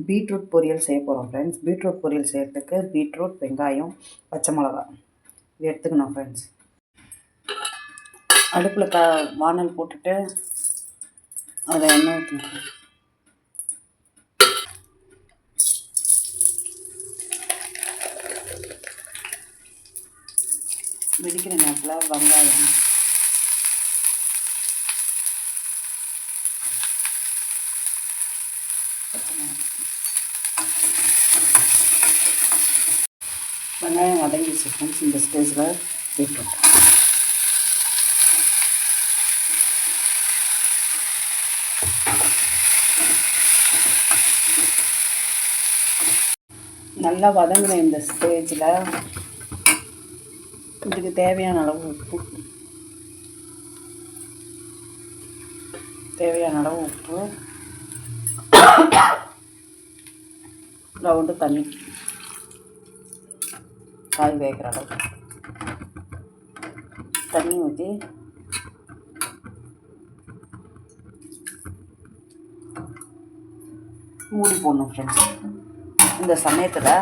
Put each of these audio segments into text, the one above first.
Beetroot பொரியல் செய்ய போகிறோம் ஃப்ரெண்ட்ஸ். பீட்ரூட் பொரியல் செய்கிறதுக்கு பீட்ரூட், வெங்காயம், பச்சை மிளகா இது எடுத்துக்கணும் ஃப்ரெண்ட்ஸ். அடுப்பில் வானல் போட்டுட்டு அதை எண்ணெய் ஊற்றணும். வெடிக்கிற நேரத்தில் வெங்காயம், வெங்காயம் வதங்கிச்சு ஃப்ரெண்ட்ஸ். இந்த ஸ்டேஜில் பீட்ரூட் நல்லா வதங்கின இந்த ஸ்டேஜில் இதுக்கு தேவையான அளவு உப்பு, ரவுண்டு தண்ணி, காய் வேகிற அளவு தண்ணி ஊற்றி மூடி போடணும் ஃப்ரெண்ட்ஸ். இந்த சமயத்தில்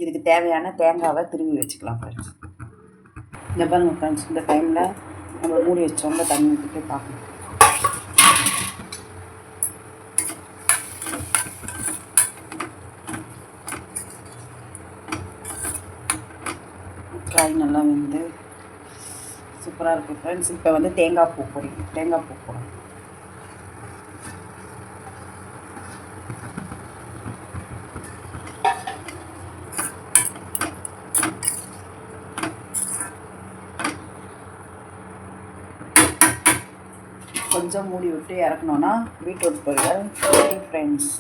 இதுக்கு தேவையான தேங்காவை திருவி வச்சுக்கலாம் ஃப்ரெண்ட்ஸ். இந்த பாருங்கள் ஃப்ரெண்ட்ஸ், இந்த டைமில் நம்ம மூடி வச்சோம்ல தண்ணி ஊற்றிட்டு பார்க்கணும். காய் நல்லா வெந்து சூப்பராக இருக்குது ஃப்ரெண்ட்ஸ். இப்போ தேங்காய் பூ போடும். கொஞ்சம் மூடி விட்டு இறக்கணுன்னா பீட்ரூட் பொரியல் ரெடி ஃப்ரெண்ட்ஸ்.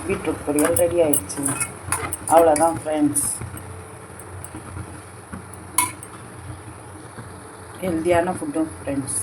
பீட்ரூட் பொரியல் ரெடி ஆயிடுச்சு. அவ்வளோதான் ஃப்ரெண்ட்ஸ். ஹெல்த்தியான ஃபுட்டும் ஃப்ரெண்ட்ஸ்.